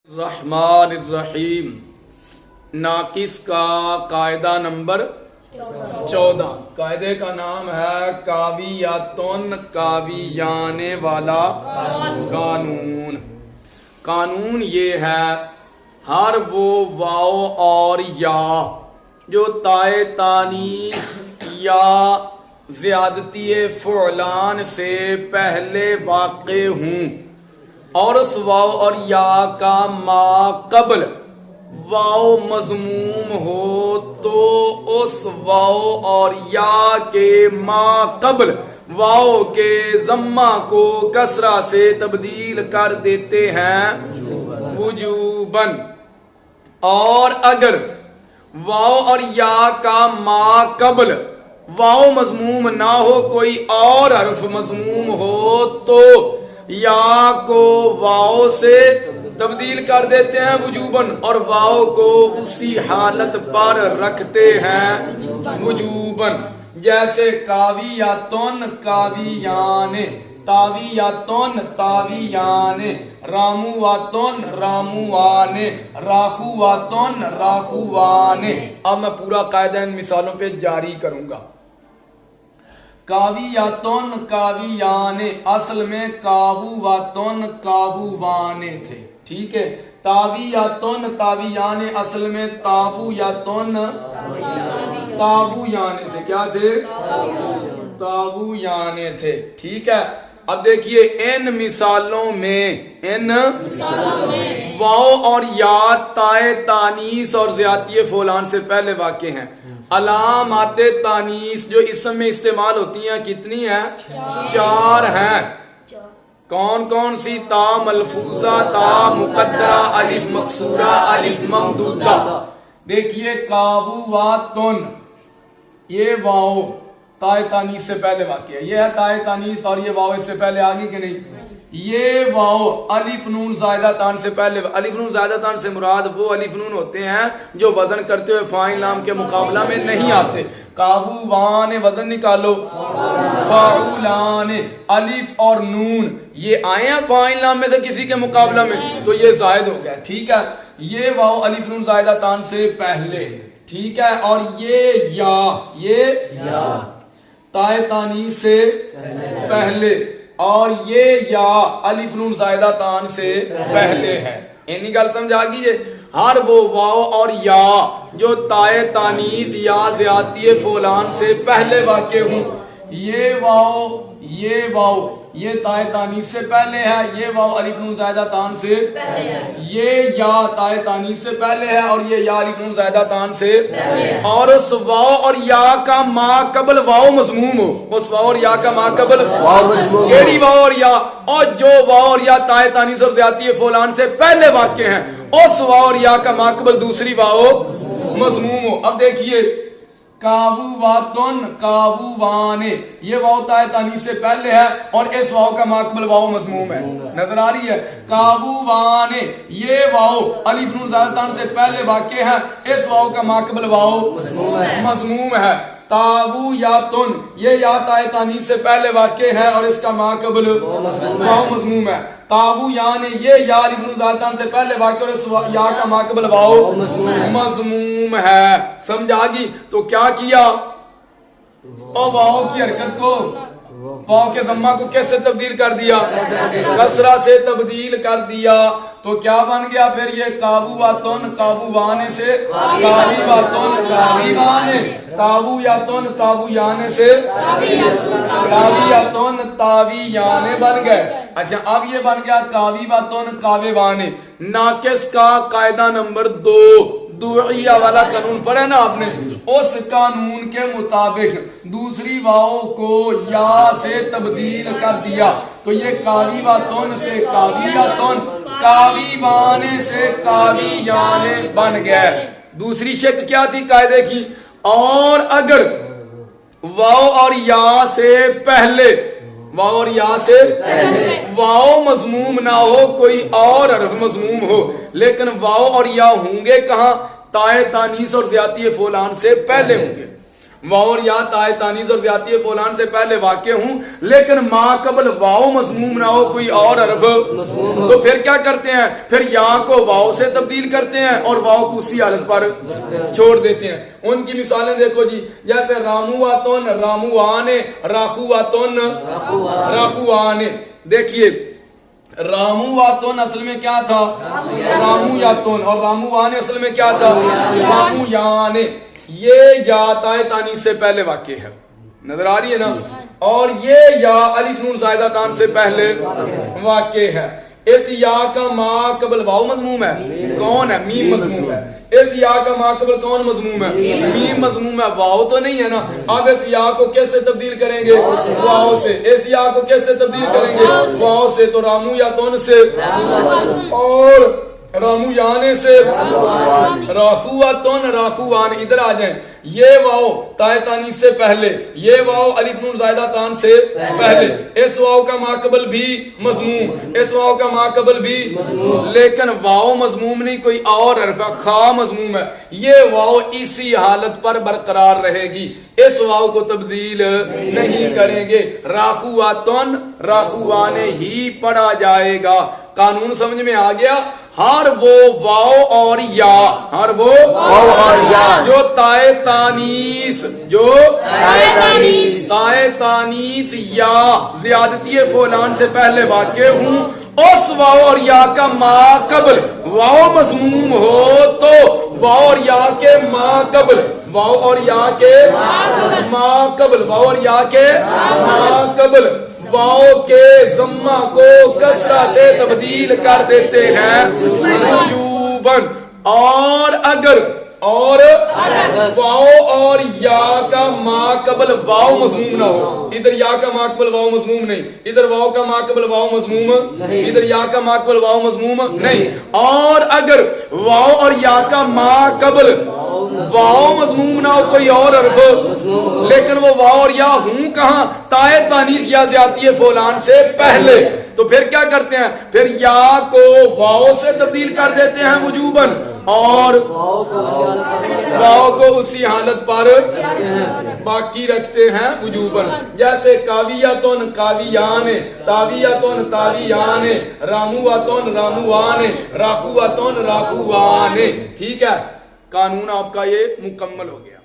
الرحمن الرحیم ناقص کا قاعدہ نمبر 14 قاعدے کا نام ہے کاویاتن کاویان والا قانون۔ قانون یہ ہے ہر وہ واو اور یا جو تائے تانیث یا زیادتی فعلان سے پہلے واقع ہوں اور اس واو اور یا کا ما قبل واو مضموم ہو تو اس واو اور یا کے ما قبل واو کے ضمہ کو کسرہ سے تبدیل کر دیتے ہیں وجوباً، اور اگر واو اور یا کا ما قبل واو مضموم نہ ہو کوئی اور حرف مضموم ہو تو یا کو واو سے تبدیل کر دیتے ہیں وجوباً اور واو کو اسی حالت پر رکھتے ہیں وجوباً، جیسے کاویاتن کاویان، تاویاتن تاویان، رامواتن راموان، راخواتن راخوان۔ اب میں پورا قاعدہ ان مثالوں پہ جاری کروں گا۔ کاویاتن کاویان اصل میں کاوواتن کاووان تھے، ٹھیک ہے۔ تاویاتن تاویان اصل میں تابویاتن تابویان تھے، کیا تھے؟ تابویان تھے، ٹھیک ہے۔ اب دیکھیے ان مثالوں میں واو اور یا تائے تانیث اور زیادتی فعلان سے پہلے واقع ہیں۔ علامات تانیث جو اسم میں استعمال ہوتی ہیں کتنی ہیں؟ 4 ہیں۔ کون کون سی؟ تا ملفوظہ، تا مقدرہ، الف مقصورہ، الف ممدودہ۔ دیکھیے کاوواتن، یہ واو تائے تانیث سے پہلے واقع ہے، یہ ہے تائے تانیث اور یہ واو اس سے پہلے آگے کہ نہیں؟ یہ واو الف نون زائدہ تان سے پہلے، الف نون زائدہ تان سے مراد وہ الف نون ہوتے ہیں جو وزن کرتے ہوئے فاعل نام کے مقابلہ میں نہیں آتے۔ کاووان وزن نکالو، فاعولان، الف اور نون یہ آئے ہیں فاعل نام میں سے کسی کے مقابلہ میں تو یہ زائد ہو گیا، ٹھیک ہے۔ یہ واو الف نون زائدہ تان سے پہلے، ٹھیک ہے، اور یہ یا تائے تانیث سے پہلے اور یہ یا الف نون زائدہ تان سے پہلے ہے۔ اینی گل سمجھا گئی ہے؟ ہر وہ واو اور یا جو تائے تانیث یا زیادتی فعلان سے پہلے واقع ہوں، یہ واو یہ تائے تانیث سے پہلے ہے، یہ واو الف نون زائدہ تان سے پہلے ہے، یہ یا تائے تانیث سے پہلے ہے اور یہ یا الف نون زائدہ تان سے پہلے ہے، اور اس واو اور یا کا ما قبل واو مضموم ہو، اس واو اور یا کا ما قبل کیڑی واو اور یا، اور جو واو اور یا تائے تانیث اور زیادتی فعلان سے پہلے واقع ہیں اس واو اور یا کا ما قبل دوسری واو مضموم ہو۔ اب دیکھیے کاوواتن کاووان، یہ واو تائے تانیث سے پہلے ہے اور اس واو کا ماقبل واو مضموم ہے، نظر آ رہی ہے؟ کاووان، یہ واو الف نون زائدہ تان سے پہلے واقع ہے، اس واو کا ماقبل واو مضموم ہے۔ تابویاتن، یہ یا تائے تانیث سے پہلے واقع ہے اور اس کا ماقبل واو مضموم ہے۔ تابویان، یہ یا الف نون زائدہ تان سے پہلے واقع اور اس یا کا ماقبل واو مضموم ہے۔ سمجھا گی؟ تو کیا کیا؟ اور واو کی حرکت کو، واو کے ضمہ کو کیسے تبدیل کر دیا؟ کسرہ سے تبدیل کر دیا، تو کیا بن گیا پھر؟ یہ کاوواتن کاووان سے کاویواتن کاویوان، تابویاتن تابویان سے تاویاتن تاویان بن گئے۔ اچھا اب یہ بن گیا کاویواتن کاویوان۔ ناقص کا قاعدہ نمبر 2 دعیہ والا قانون پڑھا نا آپ نے، اس قانون کے مطابق دوسری واو کو یا سے تبدیل کر دیا تو یہ کاویواتن سے کاویاتن، کاویوان سے کاویان بن گئے۔ دوسری شک کیا تھی قاعدے کی؟ اور اگر واو اور یا سے پہلے واو مضموم نہ ہو کوئی اور حرف مضموم ہو، لیکن واو اور یا ہوں گے کہاں؟ تائے تانیث اور زیادتی فعلان سے پہلے ہوں گے۔ واو اور یا تائے تانیث اور زیادتی فولان سے پہلے واقع ہوں لیکن ما قبل واو مضموم نہ ہو کوئی اور حرف، تو پھر کیا کرتے ہیں؟ پھر یا کو واو سے تبدیل کرتے ہیں اور واو کو اسی حالت پر چھوڑ دیتے ہیں۔ ان کی مثالیں دیکھو جی، جیسے رامواتن راموان، راخواتن راخوان۔ دیکھیے رامواتن اصل میں کیا تھا؟ رامویاتن، اور راموان اصل میں کیا تھا؟ رامویان۔ یہ یا تائے تانیث سے پہلے واقع ہے، نظر آ رہی ہے نا؟ اور یہ یا الف نون زائدہ تان سے پہلے واقع ہے۔ اس یا کا ما قبل واو مضموم ہے، کون ہے؟ میم مضموم ہے۔ اس یا کا ما قبل کون مضموم ہے؟ میم مضموم ہے، واو تو نہیں ہے نا۔ اب اس یا کو کیسے تبدیل کریں گے؟ واو سے۔ اس یا کو کیسے تبدیل کریں گے؟ واو سے۔ تو رامو یا تون سے اور رامو یانے سے راخواتن راخوان۔ ادھر آ جائیں، یہ واو تائے تانیث سے پہلے، یہ واو الف نون زائدہ تان سے پہلے، اس واو کا ماقبل بھی مضموم، اس واو کا ماقبل بھی مضموم، لیکن واو مضموم نہیں، کوئی اور حرف ہے، خا مضموم ہے۔ یہ واو اسی حالت پر برقرار رہے گی، اس واو کو تبدیل نہیں کریں گے۔ راخواتن راخوانے ہی پڑھا جائے گا۔ قانون سمجھ میں آ گیا؟ ہر وہ واو اور یا، ہر وہ واو اور یا جو تائے تانیث، جو تائے تانیث یا زیادتی فولان سے پہلے واقع ہوں، اس واو اور یا کا ما قبل واو مضموم ہو تو واو اور یا کے ما قبل، واو اور یا کے ما قبل، واو اور یا کے ما قبل واو کے ضمہ کو کسرہ سے تبدیل کر دیتے ہیں وجوباً۔ اور اگر واو اور یا کا ما قبل واو مضموم نہ ہو، ادھر یا کا ما قبل واو مضموم نہیں، ادھر واو کا ما قبل واو مضموم ادھر یا کا ما قبل واو مضموم نہیں، اور اگر واو اور یا کا ما قبل واو مضموم نہ ہو کوئی اور حرف، لیکن وہ واو اور یا ہوں کہاں؟ تائے تانیث یا زیادتی فولان سے پہلے، تو پھر کیا کرتے ہیں؟ پھر یا کو واو سے تبدیل کر دیتے ہیں وجوباً، اور واو کو اسی حالت پر باقی رکھتے ہیں وجوباً۔ جیسے کاویاتن کاویان، تاویاتن تاویان، رامواتن راموان، راخواتن راخوان۔ ٹھیک ہے، قانون آپ کا یہ مکمل ہو گیا۔